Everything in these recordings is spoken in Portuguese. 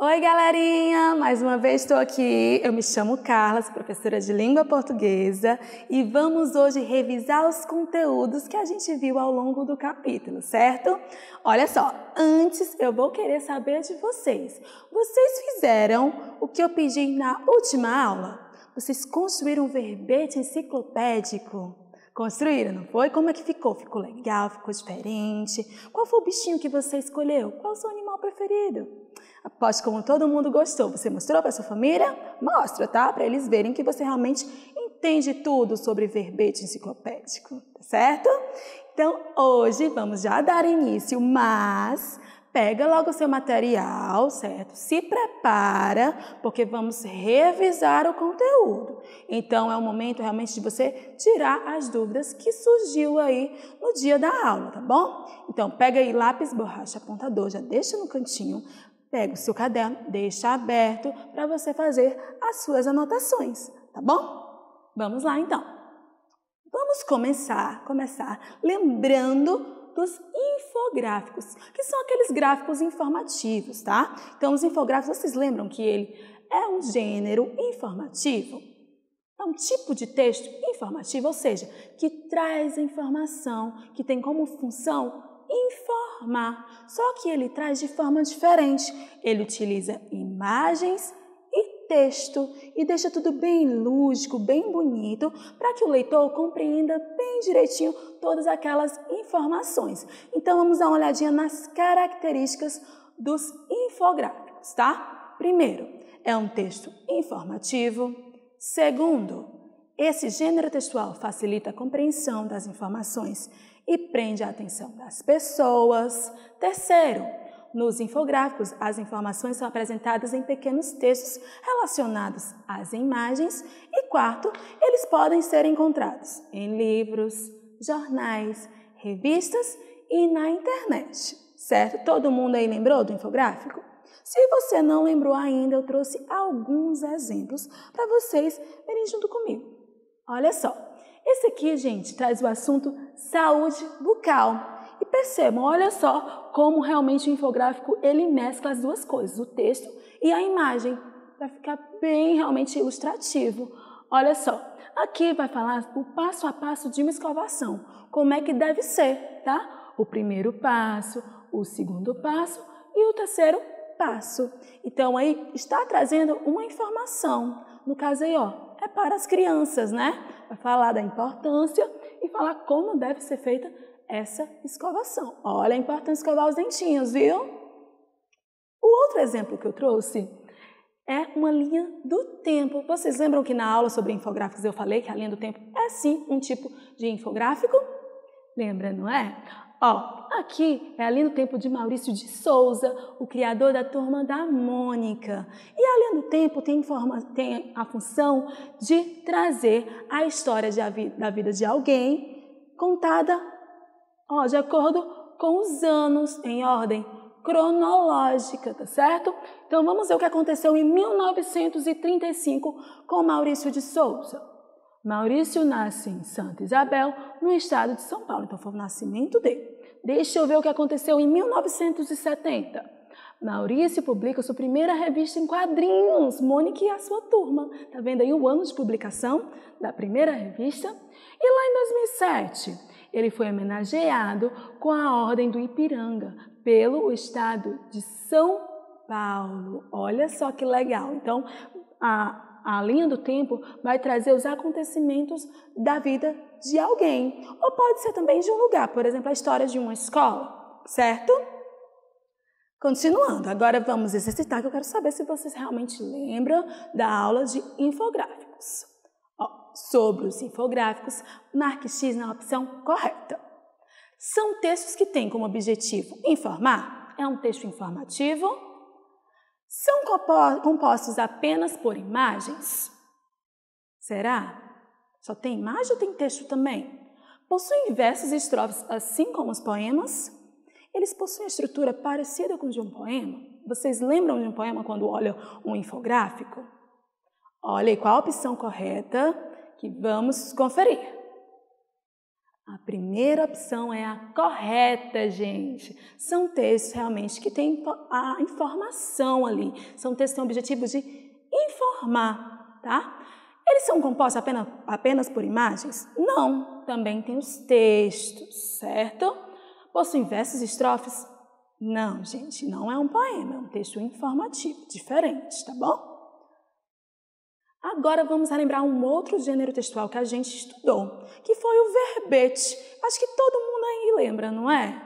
Oi, galerinha! Mais uma vez estou aqui. Eu me chamo Carla, sou professora de língua portuguesa e vamos hoje revisar os conteúdos que a gente viu ao longo do capítulo, certo? Olha só, antes eu vou querer saber de vocês. Vocês fizeram o que eu pedi na última aula? Vocês construíram um verbete enciclopédico? Construíram, não foi? Como é que ficou? Ficou legal? Ficou diferente? Qual foi o bichinho que você escolheu? Qual é o seu animal preferido? Aposto como todo mundo gostou. Você mostrou para sua família? Mostra, tá? Para eles verem que você realmente entende tudo sobre verbete enciclopédico, tá certo? Então, hoje vamos já dar início, mas pega logo o seu material, certo? Se prepara, porque vamos revisar o conteúdo. Então, é o momento realmente de você tirar as dúvidas que surgiu aí no dia da aula, tá bom? Então, pega aí lápis, borracha, apontador, já deixa no cantinho. Pega o seu caderno, deixa aberto para você fazer as suas anotações, tá bom? Vamos lá, então. Vamos começar lembrando dos infográficos, que são aqueles gráficos informativos, tá? Então, os infográficos, vocês lembram que ele é um gênero informativo? É um tipo de texto informativo, ou seja, que traz a informação, que tem como função informar, só que ele traz de forma diferente. Ele utiliza imagens e texto e deixa tudo bem lúdico, bem bonito, para que o leitor compreenda bem direitinho todas aquelas informações. Então, vamos dar uma olhadinha nas características dos infográficos, tá? Primeiro, é um texto informativo. Segundo, esse gênero textual facilita a compreensão das informações e prende a atenção das pessoas. Terceiro, nos infográficos, as informações são apresentadas em pequenos textos relacionados às imagens. E quarto, eles podem ser encontrados em livros, jornais, revistas e na internet, certo? Todo mundo aí lembrou do infográfico? Se você não lembrou ainda, eu trouxe alguns exemplos para vocês verem junto comigo. Olha só, esse aqui, gente, traz o assunto saúde bucal. E percebam, olha só como realmente o infográfico ele mescla as duas coisas, o texto e a imagem, para ficar bem realmente ilustrativo. Olha só, aqui vai falar o passo a passo de uma escovação, como é que deve ser, tá? O primeiro passo, o segundo passo e o terceiro passo. Então, aí está trazendo uma informação. No caso aí, ó, é para as crianças, né? Vai falar da importância e falar como deve ser feita essa escovação. Olha a importância de escovar os dentinhos, viu? O outro exemplo que eu trouxe é uma linha do tempo. Vocês lembram que na aula sobre infográficos eu falei que a linha do tempo é sim um tipo de infográfico? Lembra, não é? Ó, aqui é a linha do tempo de Maurício de Souza, o criador da Turma da Mônica. E a linha do tempo tem a função de trazer a história da vida de alguém contada, ó, de acordo com os anos, em ordem cronológica, tá certo? Então vamos ver o que aconteceu em 1935 com Maurício de Souza. Maurício nasce em Santa Isabel, no estado de São Paulo. Então, foi o nascimento dele. Deixa eu ver o que aconteceu em 1970. Maurício publica sua primeira revista em quadrinhos, Mônica e a sua turma. Tá vendo aí o ano de publicação da primeira revista? E lá em 2007, ele foi homenageado com a Ordem do Ipiranga, pelo estado de São Paulo. Olha só que legal. Então, a linha do tempo vai trazer os acontecimentos da vida de alguém. Ou pode ser também de um lugar, por exemplo, a história de uma escola, certo? Continuando, agora vamos exercitar, que eu quero saber se vocês realmente lembram da aula de infográficos. Ó, sobre os infográficos, marque X na opção correta. São textos que têm como objetivo informar? É um texto informativo? São compostos apenas por imagens? Será? Só tem imagem ou tem texto também? Possuem versos e estrofes assim como os poemas? Eles possuem estrutura parecida com de um poema? Vocês lembram de um poema quando olham um infográfico? Olha aí qual a opção correta que vamos conferir. A primeira opção é a correta, gente. São textos realmente que têm a informação ali. São textos que têm o objetivo de informar, tá? Eles são compostos apenas por imagens? Não, também tem os textos, certo? Possuem versos e estrofes? Não, gente, não é um poema, é um texto informativo, diferente, tá bom? Agora vamos relembrar um outro gênero textual que a gente estudou, que foi o verbete. Acho que todo mundo aí lembra, não é?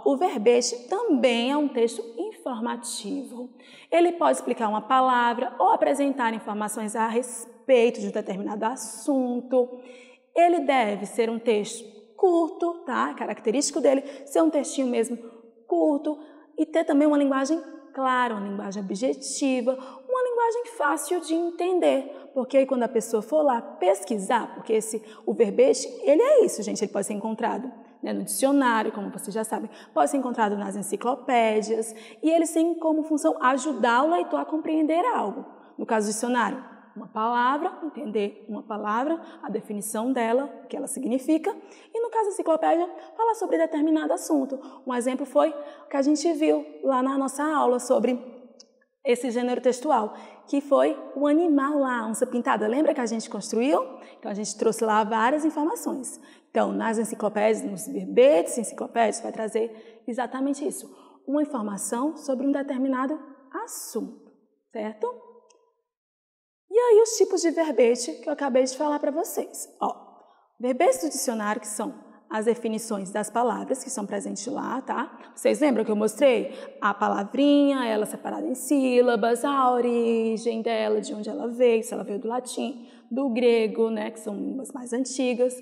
O verbete também é um texto informativo. Ele pode explicar uma palavra ou apresentar informações a respeito de um determinado assunto. Ele deve ser um texto curto, tá? Característico dele ser um textinho mesmo curto e ter também uma linguagem clara, uma linguagem objetiva, uma linguagem fácil de entender, porque aí quando a pessoa for lá pesquisar, porque o verbete, ele é isso, gente, ele pode ser encontrado, né, no dicionário, como vocês já sabem, pode ser encontrado nas enciclopédias, e eles têm como função ajudar o leitor a compreender algo. No caso do dicionário, uma palavra, entender uma palavra, a definição dela, o que ela significa, e no caso da enciclopédia, falar sobre determinado assunto. Um exemplo foi o que a gente viu lá na nossa aula sobre esse gênero textual, que foi o animal lá, a onça pintada. Lembra que a gente construiu? Então, a gente trouxe lá várias informações. Então, nas enciclopédias, nos verbetes enciclopédicos, vai trazer exatamente isso, uma informação sobre um determinado assunto, certo? E aí, os tipos de verbete que eu acabei de falar para vocês. Verbetes do dicionário, que são as definições das palavras que estão presentes lá, tá? Vocês lembram que eu mostrei a palavrinha, ela separada em sílabas, a origem dela, de onde ela veio, se ela veio do latim, do grego, né, que são línguas mais antigas.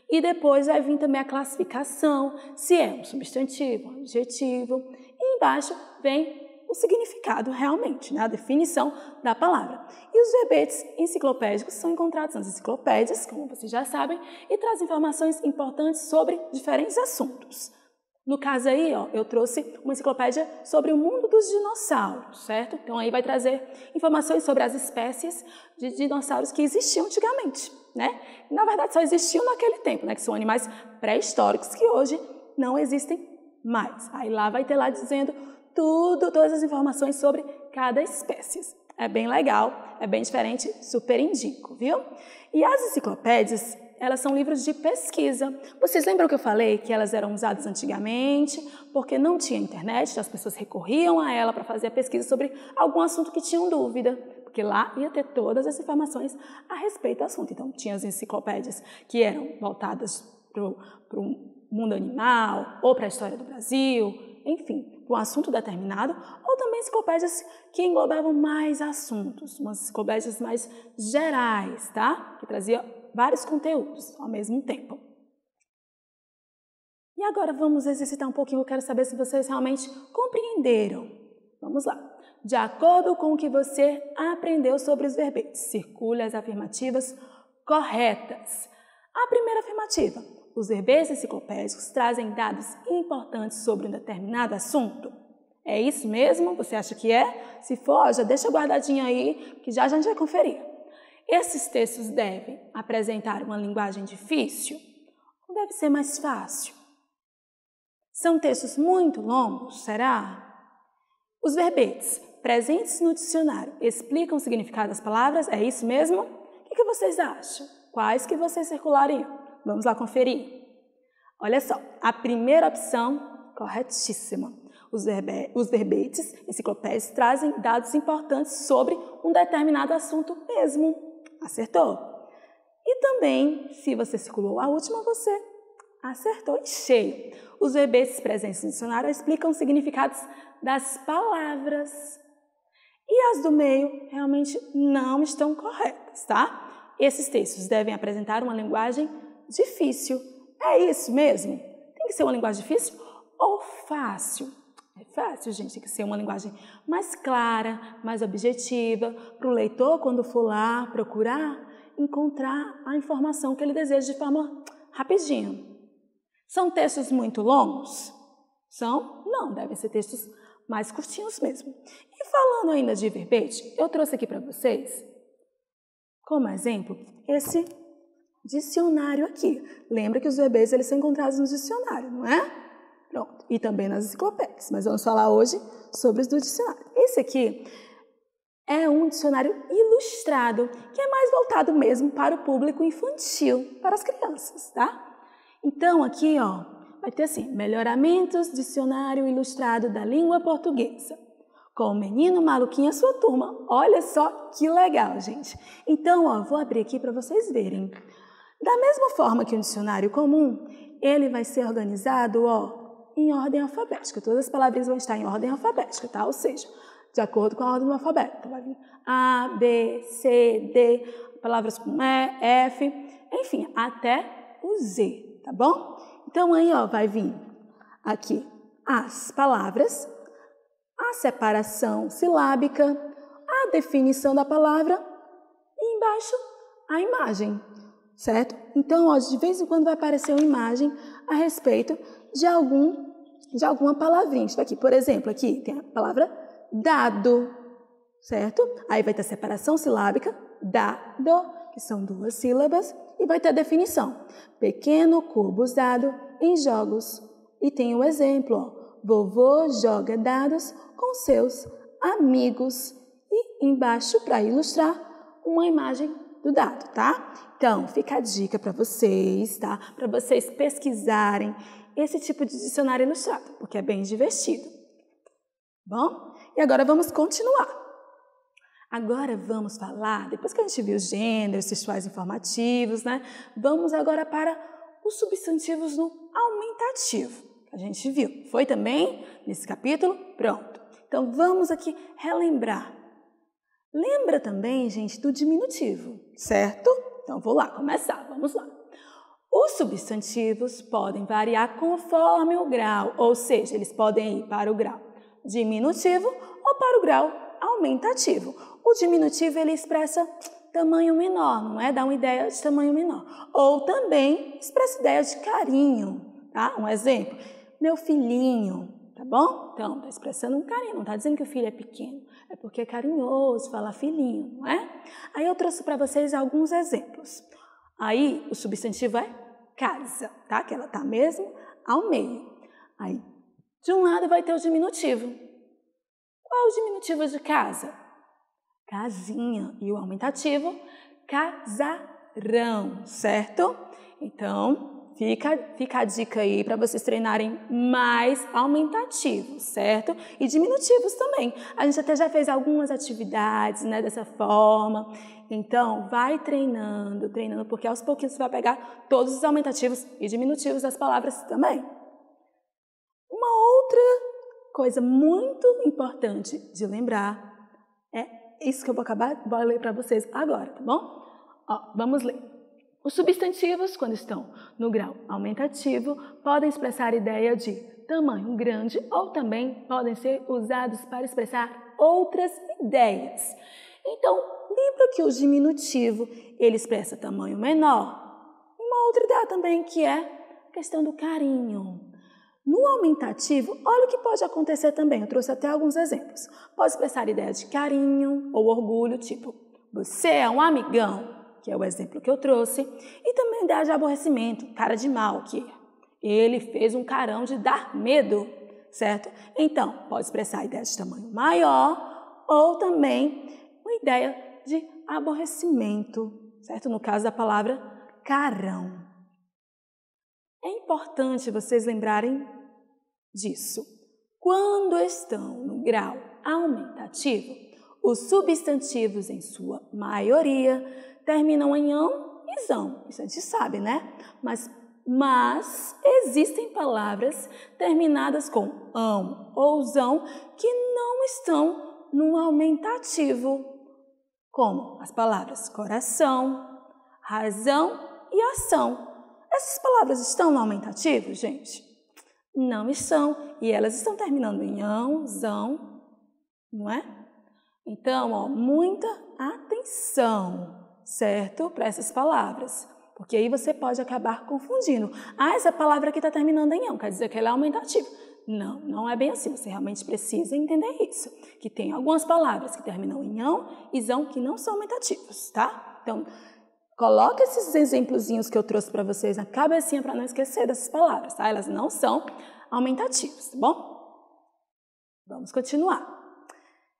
E depois vai vir também a classificação, se é um substantivo, um adjetivo. E embaixo vem o significado realmente, né? A definição da palavra. E os verbetes enciclopédicos são encontrados nas enciclopédias, como vocês já sabem, e trazem informações importantes sobre diferentes assuntos. No caso aí, eu trouxe uma enciclopédia sobre o mundo dos dinossauros, certo? Então aí vai trazer informações sobre as espécies de dinossauros que existiam antigamente, né? E, na verdade, só existiam naquele tempo, né? Que são animais pré-históricos que hoje não existem mais. Aí lá vai ter lá dizendo todas as informações sobre cada espécie. É bem legal, é bem diferente, super indico, viu? E as enciclopédias, elas são livros de pesquisa. Vocês lembram que eu falei que elas eram usadas antigamente porque não tinha internet, então as pessoas recorriam a ela para fazer a pesquisa sobre algum assunto que tinham dúvida, porque lá ia ter todas as informações a respeito do assunto. Então, tinha as enciclopédias que eram voltadas para o mundo animal ou para a história do Brasil, enfim, para um assunto determinado, ou também enciclopédias que englobavam mais assuntos, umas enciclopédias mais gerais, tá? Que trazia vários conteúdos ao mesmo tempo. E agora vamos exercitar um pouquinho, eu quero saber se vocês realmente compreenderam. Vamos lá. De acordo com o que você aprendeu sobre os verbetes, circule as afirmativas corretas. A primeira afirmativa: os verbetes enciclopédicos trazem dados importantes sobre um determinado assunto. É isso mesmo? Você acha que é? Se for, já deixa guardadinho aí, que já a gente vai conferir. Esses textos devem apresentar uma linguagem difícil ou deve ser mais fácil? São textos muito longos, será? Os verbetes presentes no dicionário explicam o significado das palavras? É isso mesmo? O que vocês acham? Quais que vocês circulariam? Vamos lá conferir. Olha só, a primeira opção, corretíssima. Os verbetes enciclopédicos trazem dados importantes sobre um determinado assunto mesmo. Acertou? E também, se você circulou a última, você acertou em cheio. Os verbetes presentes no dicionário explicam os significados das palavras. E as do meio realmente não estão corretas, tá? Esses textos devem apresentar uma linguagem difícil. É isso mesmo? Tem que ser uma linguagem difícil ou fácil? É fácil, gente. Tem que ser uma linguagem mais clara, mais objetiva, para o leitor, quando for lá procurar, encontrar a informação que ele deseja de forma rapidinha. São textos muito longos? São? Não, devem ser textos mais curtinhos mesmo. E falando ainda de verbete, eu trouxe aqui para vocês, como exemplo, esse dicionário aqui. Lembra que os verbos eles são encontrados no dicionário, não é? Pronto. E também nas enciclopédias. Mas vamos falar hoje sobre os do dicionário. Esse aqui é um dicionário ilustrado, que é mais voltado mesmo para o público infantil, para as crianças, tá? Então, aqui, ó, vai ter assim, Melhoramentos, Dicionário Ilustrado da Língua Portuguesa, com o Menino Maluquinho e a sua turma. Olha só que legal, gente. Então, ó, vou abrir aqui para vocês verem. Da mesma forma que um dicionário comum, ele vai ser organizado, ó, em ordem alfabética. Todas as palavras vão estar em ordem alfabética, tá? Ou seja, de acordo com a ordem do alfabeto. Então, vai vir A, B, C, D, palavras com E, F, enfim, até o Z, tá bom? Então, aí, ó, vai vir aqui as palavras, a separação silábica, a definição da palavra e embaixo a imagem, certo? Então, ó, de vez em quando vai aparecer uma imagem a respeito de alguma palavrinha. Isso aqui, por exemplo, aqui tem a palavra dado, certo? Aí vai ter a separação silábica, dado, que são 2 sílabas, e vai ter a definição. Pequeno cubo usado em jogos. E tem o exemplo, ó. Vovô joga dados com seus amigos. E embaixo, para ilustrar, uma imagem do dado, tá? Então, fica a dica para vocês, tá? Para vocês pesquisarem esse tipo de dicionário ilustrado, porque é bem divertido. Bom? E agora vamos continuar. Agora vamos falar, depois que a gente viu os gêneros, textuais informativos, né? Vamos agora para os substantivos no aumentativo, que a gente viu. Foi também nesse capítulo? Pronto. Então vamos aqui relembrar. Lembra também, gente, do diminutivo, certo? Então vou lá começar, vamos lá. Os substantivos podem variar conforme o grau, ou seja, eles podem ir para o grau diminutivo ou para o grau aumentativo. O diminutivo ele expressa tamanho menor, não é? Dá uma ideia de tamanho menor. Ou também expressa ideia de carinho, tá? Um exemplo, meu filhinho, tá bom? Então, está expressando um carinho, não está dizendo que o filho é pequeno, é porque é carinhoso falar filhinho, não é? Aí eu trouxe para vocês alguns exemplos. Aí o substantivo é casa, tá? Que ela está mesmo ao meio. Aí, de um lado vai ter o diminutivo. Qual é o diminutivo de casa? Casinha. E o aumentativo? Casarão, certo? Então, fica a dica aí para vocês treinarem mais aumentativos, certo? E diminutivos também. A gente até já fez algumas atividades, né, dessa forma. Então, vai treinando, porque aos pouquinhos você vai pegar todos os aumentativos e diminutivos das palavras também. Uma outra coisa muito importante de lembrar é isso que eu vou ler para vocês agora, tá bom? Ó, vamos ler. Os substantivos, quando estão no grau aumentativo, podem expressar a ideia de tamanho grande ou também podem ser usados para expressar outras ideias. Então, lembra que o diminutivo ele expressa tamanho menor? Uma outra ideia também que é a questão do carinho. No aumentativo, olha o que pode acontecer também. Eu trouxe até alguns exemplos. Pode expressar ideia de carinho ou orgulho, tipo, você é um amigão, que é o exemplo que eu trouxe. E também ideia de aborrecimento, cara de mal, que ele fez um carão de dar medo, certo? Então, pode expressar ideia de tamanho maior ou também uma ideia de aborrecimento, certo? No caso da palavra carão. É importante vocês lembrarem disso. Quando estão no grau aumentativo, os substantivos, em sua maioria, terminam em ão e zão. Isso a gente sabe, né? Mas existem palavras terminadas com ão ou zão que não estão no aumentativo, como as palavras coração, razão e ação. Essas palavras estão no aumentativo, gente? Não estão. E elas estão terminando em ão, zão, não é? Então, ó, muita atenção, certo? Para essas palavras. Porque aí você pode acabar confundindo. Ah, essa palavra aqui está terminando em ão, quer dizer que ela é aumentativa. Não, não é bem assim. Você realmente precisa entender isso. Que tem algumas palavras que terminam em ão e zão que não são aumentativos, tá? Então, Coloca esses exemplozinhos que eu trouxe para vocês na cabecinha para não esquecer dessas palavras, tá? Elas não são aumentativas, tá bom? Vamos continuar.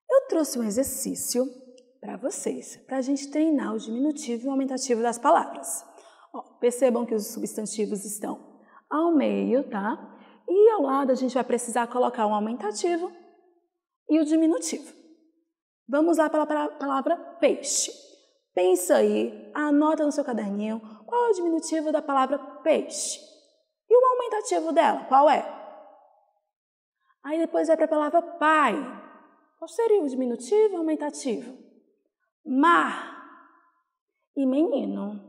Eu trouxe um exercício para vocês, para a gente treinar o diminutivo e o aumentativo das palavras. Ó, percebam que os substantivos estão ao meio, tá? E ao lado a gente vai precisar colocar um aumentativo e o diminutivo. Vamos lá para a palavra peixe. Pensa aí, anota no seu caderninho qual é o diminutivo da palavra peixe. E o aumentativo dela, qual é? Aí depois vai para a palavra pai. Qual seria o diminutivo e o aumentativo? Mar e menino.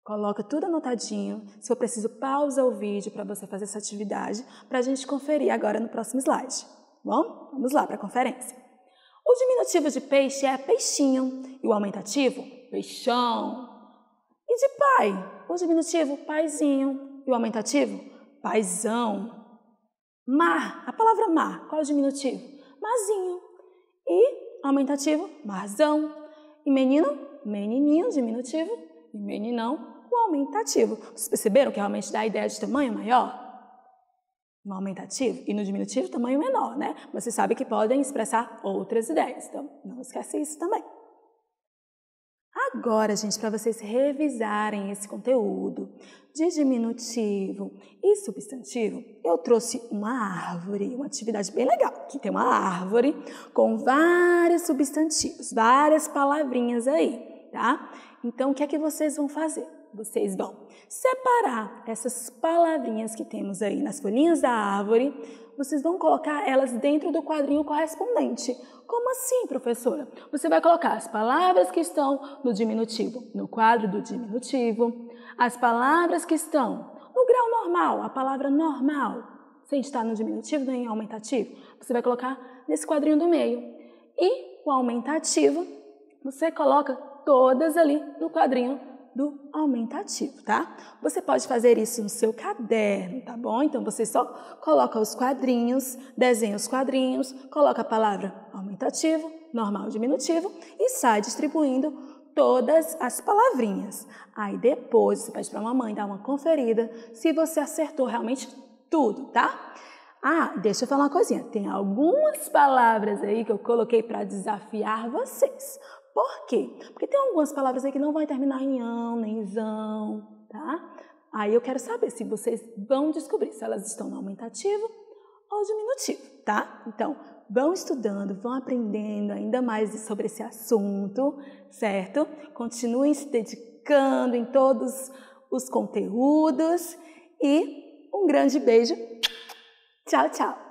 Coloca tudo anotadinho. Se for preciso, pausa o vídeo para você fazer essa atividade, para a gente conferir agora no próximo slide. Bom, vamos lá para a conferência. O diminutivo de peixe é peixinho e o aumentativo, peixão. E de pai, o diminutivo, paizinho e o aumentativo, paizão. Mar, a palavra mar, qual é o diminutivo? Marzinho. E aumentativo, marzão. E menino, menininho, diminutivo. E meninão, o aumentativo. Vocês perceberam que realmente dá a ideia de tamanho maior? No aumentativo e no diminutivo, tamanho menor, né? Você sabe que podem expressar outras ideias, então não esquece isso também. Agora, gente, para vocês revisarem esse conteúdo de diminutivo e substantivo, eu trouxe uma árvore, uma atividade bem legal. Aqui tem uma árvore com vários substantivos, várias palavrinhas aí, tá? Então, o que é que vocês vão fazer? Vocês vão separar essas palavrinhas que temos aí nas folhinhas da árvore, vocês vão colocar elas dentro do quadrinho correspondente. Como assim, professora? Você vai colocar as palavras que estão no diminutivo no quadro do diminutivo, as palavras que estão no grau normal, a palavra normal, sem estar no diminutivo nem aumentativo, você vai colocar nesse quadrinho do meio. E o aumentativo, você coloca todas ali no quadrinho do aumentativo, tá? Você pode fazer isso no seu caderno, tá bom? Então, você só coloca os quadrinhos, desenha os quadrinhos, coloca a palavra aumentativo, normal, diminutivo e sai distribuindo todas as palavrinhas. Aí, depois, você pede para a mamãe dar uma conferida se você acertou realmente tudo, tá? Ah, deixa eu falar uma coisinha. Tem algumas palavras aí que eu coloquei para desafiar vocês. Por quê? Porque tem algumas palavras aí que não vão terminar em ão, nem zão, tá? Aí eu quero saber se vocês vão descobrir se elas estão no aumentativo ou diminutivo, tá? Então, vão estudando, vão aprendendo ainda mais sobre esse assunto, certo? Continuem se dedicando em todos os conteúdos e um grande beijo. Tchau, tchau!